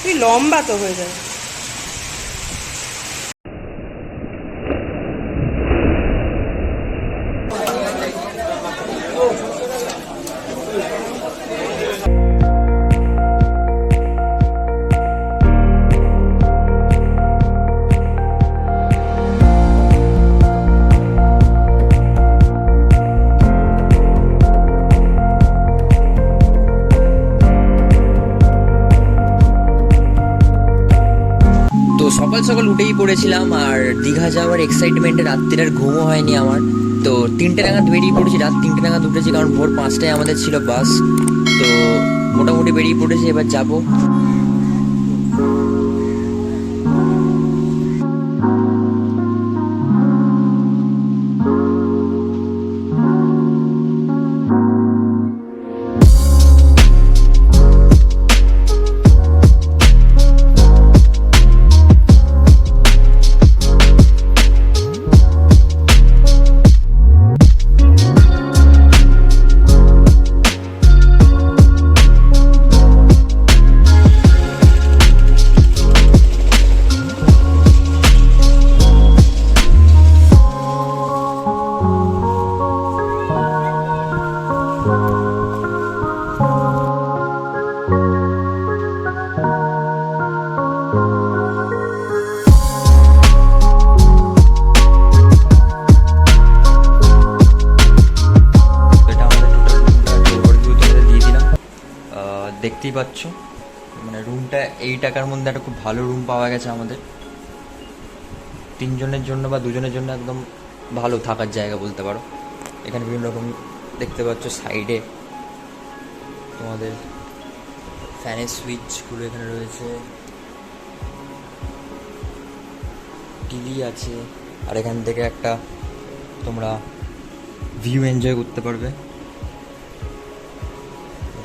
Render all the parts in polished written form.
তুই লম্বা তো হয়ে যায়। তো সকাল সকাল উঠেই পড়েছিলাম, আর দীঘা যাওয়ার এক্সাইটমেন্টে রাত্রির আর ঘুমও হয়নি আমার। তো 3টে নাগাদ বেরিয়ে পড়েছি, রাত 3টে নাগাদ উঠেছি, কারণ ভোর 5টায় আমাদের ছিল বাস। তো মোটামুটি বেরিয়ে পড়েছি, এবার যাব। এটা আমাদের টোটাল রুমটা ওভারভিউ তোমাদের দিয়ে দিলাম। দেখতেই পাচ্ছ, মানে রুমটা এই টাকার মধ্যে একটা খুব ভালো রুম পাওয়া গেছে আমাদের। 3জনের জন্য বা 2জনের জন্য একদম ভালো থাকার জায়গা বলতে পারো। এখানে বিভিন্ন রকম দেখতে পাচ্ছ, সাইডে তোমাদের ফ্যানের সুইচগুলো এখানে রয়েছে, টিভি আছে, আর এখান থেকে একটা তোমরা ভিউ এনজয় করতে পারবে।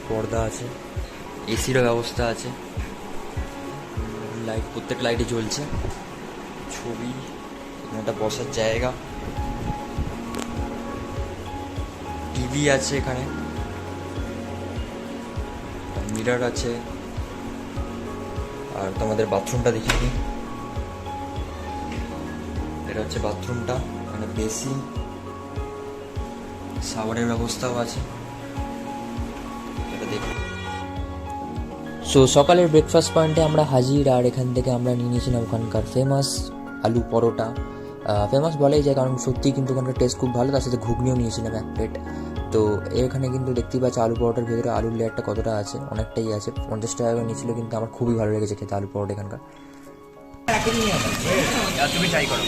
পর্দা আছে, এসিরও ব্যবস্থা আছে, লাইট, প্রত্যেক লাইটই জ্বলছে, ছবি, এখানে একটা বসার জায়গা, টিভি আছে, এখানে মিরর আছে। আর তোমাদের বাথরুমটা দেখিয়ে দিই, এটা হচ্ছে বাথরুমটা, মানে বেসিন, শাওয়ারের ব্যবস্থাও আছে, এটা দেখুন। সো সকালের ব্রেকফাস্ট পয়েন্টে আমরা হাজির, আর এখান থেকে আমরা নিয়ে নিয়েছিলাম ওখানকার ফেমাস আলু পরোটা। ফেমাস বলাই যায়, কারণ সত্যিই কিন্তু ওখানকার টেস্ট খুব ভালো, তার সাথে ঘুগনিও নিয়েছিলাম 1 প্লেট। তো এখানে কিন্তু দেখতেই পাচ্ছি আলু পরোটার ভেতরে আলুর লেয়ারটা কতটা আছে, অনেকটাই আছে। 50 টাকা করে নিয়েছিল, কিন্তু আমার খুবই ভালো লেগেছে খেতে আলু পরোটা এখানকার। তুমি ট্রাই করো।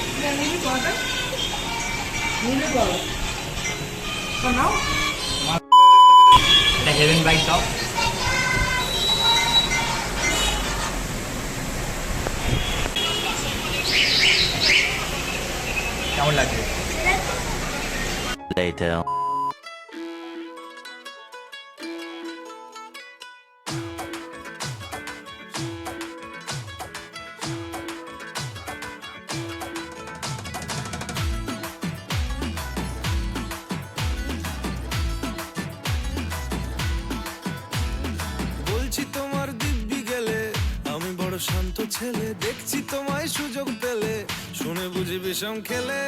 এটা হেভেন বাইট দাও। কেমন লাগছে? Later. বলছি তোমার দিব্যি গেলে আমি বড় শান্ত ছেলে, দেখছি তোমায় সুযোগ পেলে শুনে বুঝি বিষম খেলে।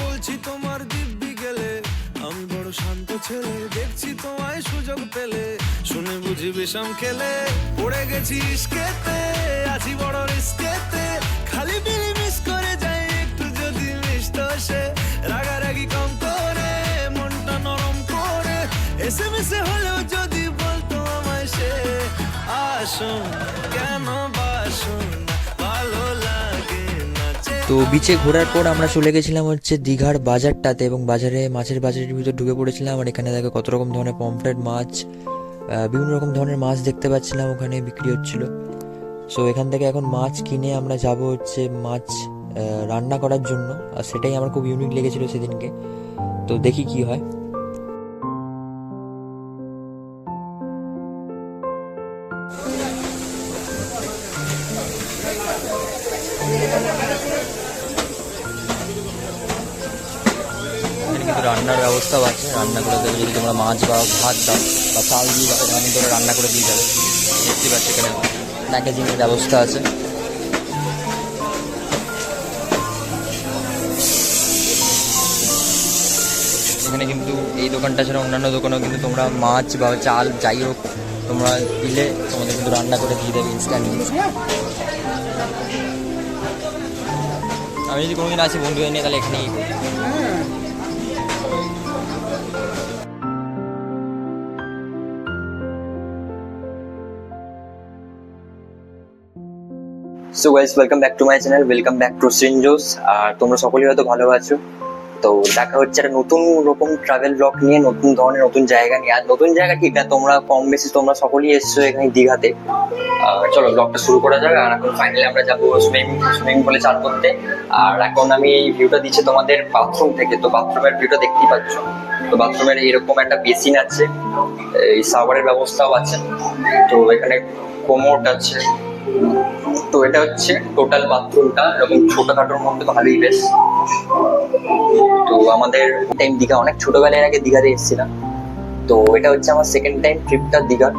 বলছি তোমার দিব্যি গেলে আমি বড় শান্ত ছেলে, দেখছি তোমায় সুযোগ পেলে শুনে বুঝি বিষম খেলে। পড়ে গেছি ইস্কেতে, আছি বড় রিস্কেতে, খালি বিলি মিস করে যাই একটু যদি মিষ্ট সে। রাগারাগি কম করে মনটা নরম করে, এসএমএসে হলেও যদি বলতো আমায় সে, আসুন কেন বাসুন ভালো লাগে না। তো বিচে ঘোরার পর আমরা চলে গেছিলাম হচ্ছে দীঘার বাজারটাতে, এবং বাজারে মাছের বাজারের ভিতর ঢুকে পড়েছিলাম। আর এখানে দেখো কত রকম ধরনের পমফ্রেট মাছ, বিভিন্ন রকম ধরনের মাছ দেখতে পাচ্ছিলাম ওখানে বিক্রি হচ্ছিল। সো এখান থেকে এখন মাছ কিনে আমরা যাব হচ্ছে মাছ রান্না করার জন্য, আর সেটাই আমার খুব ইউনিক লেগেছিল সেদিনকে। তো দেখি কি হয়। এখানে কিন্তু রান্নার ব্যবস্থাও আছে, রান্না করে দেবে যদি তোমরা মাছ বা ভাত দাও বা চাল দিয়ে দাও, এখানে কিন্তু ওরা রান্না করে দিয়ে যাবে। দেখতে পাচ্ছি এখানে প্যাকেজিংয়ের ব্যবস্থা আছে। এখানে কিন্তু এই দোকানটা ছাড়া অন্যান্য দোকানেও কিন্তু তোমরা মাছ বা চাল যাই হোক তোমরা দিলে তোমাদের কিন্তু রান্না করে দিয়ে দেবে ইনস্ট্যান্টলি। আমি যদি কোনোদিন আসি বন্ধু নিয়ে তাহলে এখানেই করি। So guys, welcome back to my channel, welcome back to Srinjo's. আর তোমরা সকলেই হয়তো ভালো আছো। তো দেখা হচ্ছে একটা নতুন রকম ট্রাভেল ব্লগ নিয়ে, নতুন ধরনের নতুন জায়গা নিয়ে। আর নতুন জায়গা ঠিক না, তোমরা কম বেশি তোমরা সকলেই এসছো এখানে দীঘাতে। চলো ব্লগটা শুরু করা যাক। আর এখন ফাইনালি আমরা যাবো সুইমিং পুলে চান করতে। আর এখন আমি এই ভিউটা দিচ্ছি তোমাদের বাথরুম থেকে। তো বাথরুমের ভিউটা দেখতেই পাচ্ছ। তো বাথরুমের এরকম একটা বেসিন আছে, এই শাওয়ারের ব্যবস্থাও আছে। তো এখানে কোমোট আছে। তো এটা হচ্ছে টোটাল বাথরুমটা, এরকম ছোটখাটোর মধ্যে ভালোই বেশ। তো আমাদের টাইম দীঘা, অনেক ছোটবেলার আগে দীঘাতে এসেছিলাম। তো এটা হচ্ছে আমার সেকেন্ড টাইম ট্রিপটা দীঘা।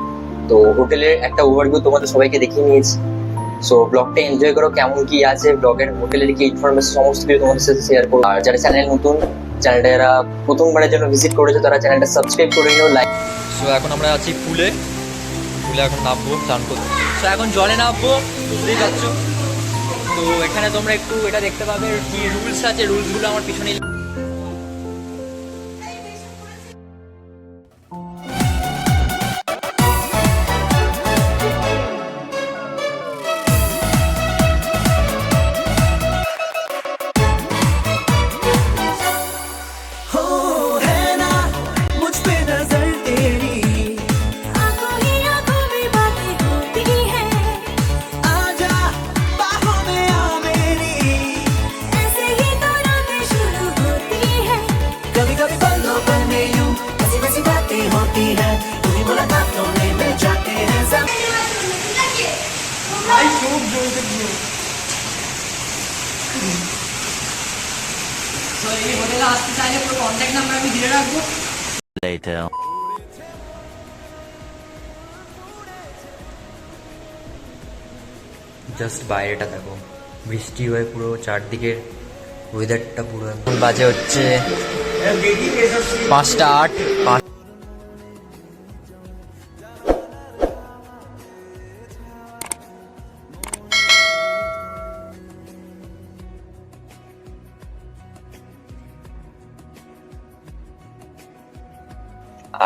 তো হোটেলের একটা ওভারভিউ তোমাদের সবাইকে দেখিয়ে নিয়েছি। সো ব্লগটা এনজয় করো, কেমন কি আছে ব্লগের, হোটেলের কি ইনফরমেশন সমস্ত কিছু তোমাদের সাথে শেয়ার করো। আর যারা চ্যানেল নতুন, চ্যানেলটা যারা প্রথমবারের জন্য ভিজিট করেছো তারা চ্যানেলটা সাবস্ক্রাইব করে নিও, লাইক। সো এখন আমরা আছি পুলে এখন নামবো চান করতে। তো এখন জলে নামবো, বুঝতেই পারছো। তো এখানে তোমরা একটু এটা দেখতে পাবে কি রুলস আছে, রুলসগুলো আমার পিছনে। Later. জাস্ট বাইরেটা দেখো, বৃষ্টি হয়ে পুরো চারদিকের ওয়েদারটা পুরো। এখন বাজে হচ্ছে 5:08।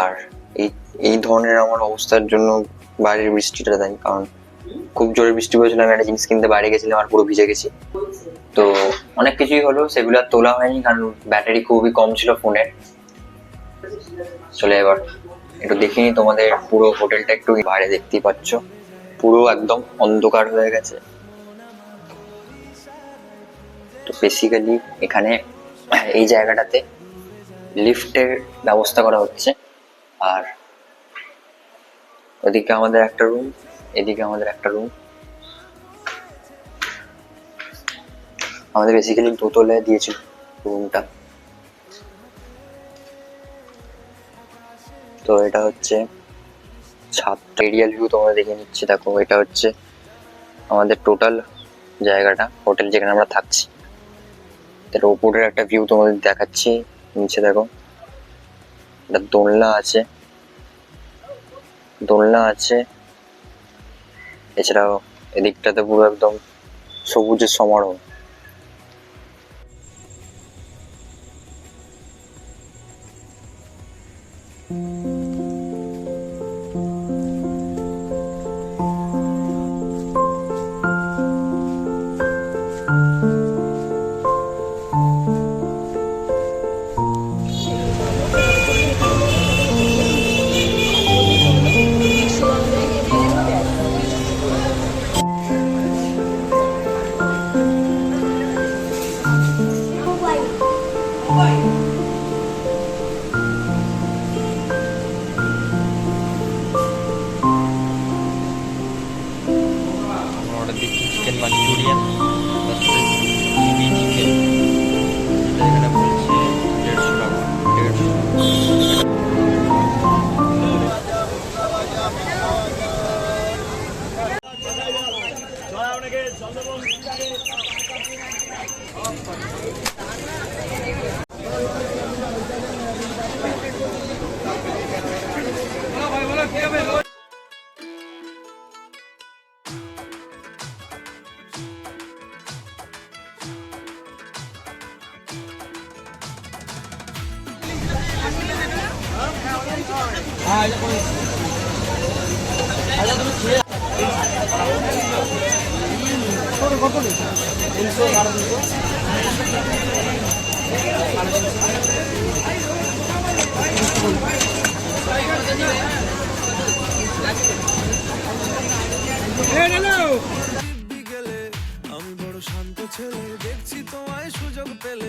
আর এই ধরনের আমার অবস্থার জন্য বাইরের বৃষ্টিটা দেয়, কারণ খুব জোরে বৃষ্টি পড়েছিল। আমি একটা জিনিস কিনতে বাইরে গেছিলাম আর পুরো ভিজে গেছি। তো অনেক কিছুই হলো, সেগুলো আর তোলা হয়নি কারণ ব্যাটারি খুবই কম ছিল ফোনের। চলে এবার একটু দেখিনি তোমাদের পুরো হোটেলটা একটু বাইরে দেখতেই পাচ্ছ, পুরো একদম অন্ধকার হয়ে গেছে। তো বেসিক্যালি এখানে এই জায়গাটাতে লিফটের ব্যবস্থা করা হচ্ছে। আর ওদিকে আমাদের একটা রুম, এদিকে আমাদের একটা রুম। আমাদের বেসিক্যালি দোতলে দিয়েছিল রুমটা। তো এটা হচ্ছে ছাদ এরিয়াল ভিউ, তোমরা দেখে নিচ্ছি। দেখো এটা হচ্ছে আমাদের টোটাল জায়গাটা, হোটেল যেখানে আমরা থাকছি। তার ওপরের একটা ভিউ তোমাদের দেখাচ্ছি। নিচে দেখো একটা দোলনা আছে। এছাড়াও এদিকটাতে পুরো একদম সবুজের সমারোহ। দিব্যি গেলে আমি বড় শান্ত ছেলে, দেখছি তোমায় সুযোগ পেলে।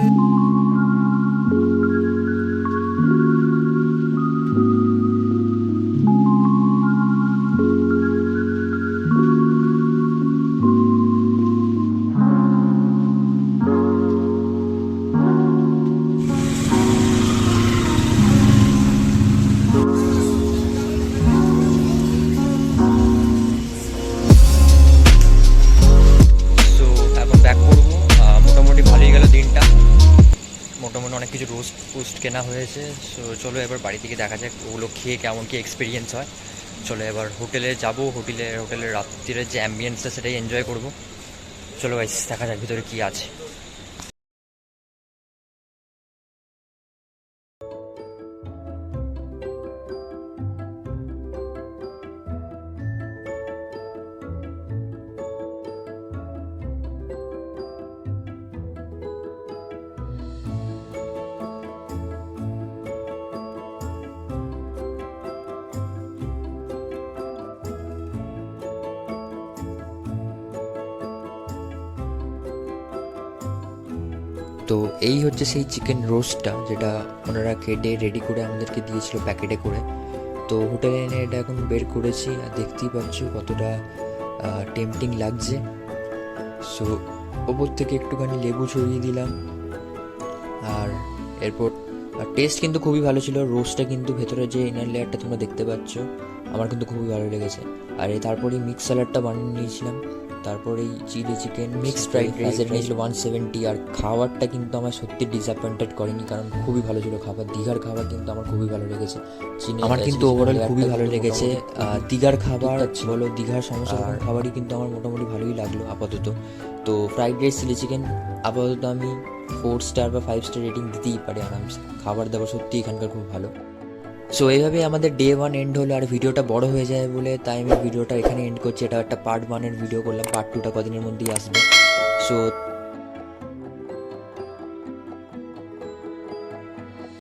সো এখন ব্যাক করবো। মোটামুটি ভালোই গেল দিনটা, মোটামুটি অনেক কিছু রোস্ট পোস্ট কেনা হয়েছে। সো চলো এবার বাড়ি থেকে দেখা যাক ওগুলো খেয়ে কেমন কি এক্সপিরিয়েন্স হয়। চলো এবার হোটেলে যাব, হোটেলের রাত্রিরের যে অ্যাম্বিয়েন্সটা সেটাই এনজয় করব। চলো গাইস দেখা যাক ভিতরে কি আছে। তো এই হচ্ছে সেই চিকেন রোস্টটা যেটা ওনারা কেটে রেডি করে আমাদেরকে দিয়েছিল প্যাকেটে করে। তো হোটেলে এনে এটা এখন বের করেছি, আর দেখতেই পাচ্ছ কতটা টেম্পটিং লাগছে। সো ওপর থেকে একটুখানি লেবু ছড়িয়ে দিলাম, আর এরপর টেস্ট কিন্তু খুবই ভালো ছিল। রোস্টটা কিন্তু ভেতরে যে ইনার লেয়ারটা তোমরা দেখতে পাচ্ছ আমার কিন্তু খুবই ভালো লেগেছে। আর তারপরে মিক্স স্যালাডটা বানিয়ে নিয়েছিলাম, তারপরে chilli chicken mixed fried rice এটা নিয়েছিল 170। আর খাবারটা কিন্তু আমার সত্যি ডিসঅ্যাপয়েন্টেড করেনি, কারণ খুবই ভালো ছিল খাবার। দীঘার খাবার কিন্তু আমার খুবই ভালো লেগেছে, আমার কিন্তু ওভারঅল খুবই ভালো লেগেছে। দীঘার খাবার বলো, দীঘার সমস্ত রকম খাবারই কিন্তু আমার মোটামুটি ভালোই লাগলো আপাতত। তো ফ্রাইড রাইস চিলি চিকেন আপাতত আমি 4 স্টার বা 5 স্টার রেটিং দিতেই পারি আরামসে। খাবার দাবার সত্যি এখানকার খুব ভালো। সো এইভাবে আমাদের ডে 1 এন্ড হলো, আর ভিডিওটা বড় হয়ে যায় বলে তাই আমি ভিডিওটা এখানে এন্ড করছি। এটা একটা পার্ট 1 এর ভিডিও করলাম, পার্ট 2টা কদিনের মধ্যেই আসবে। সো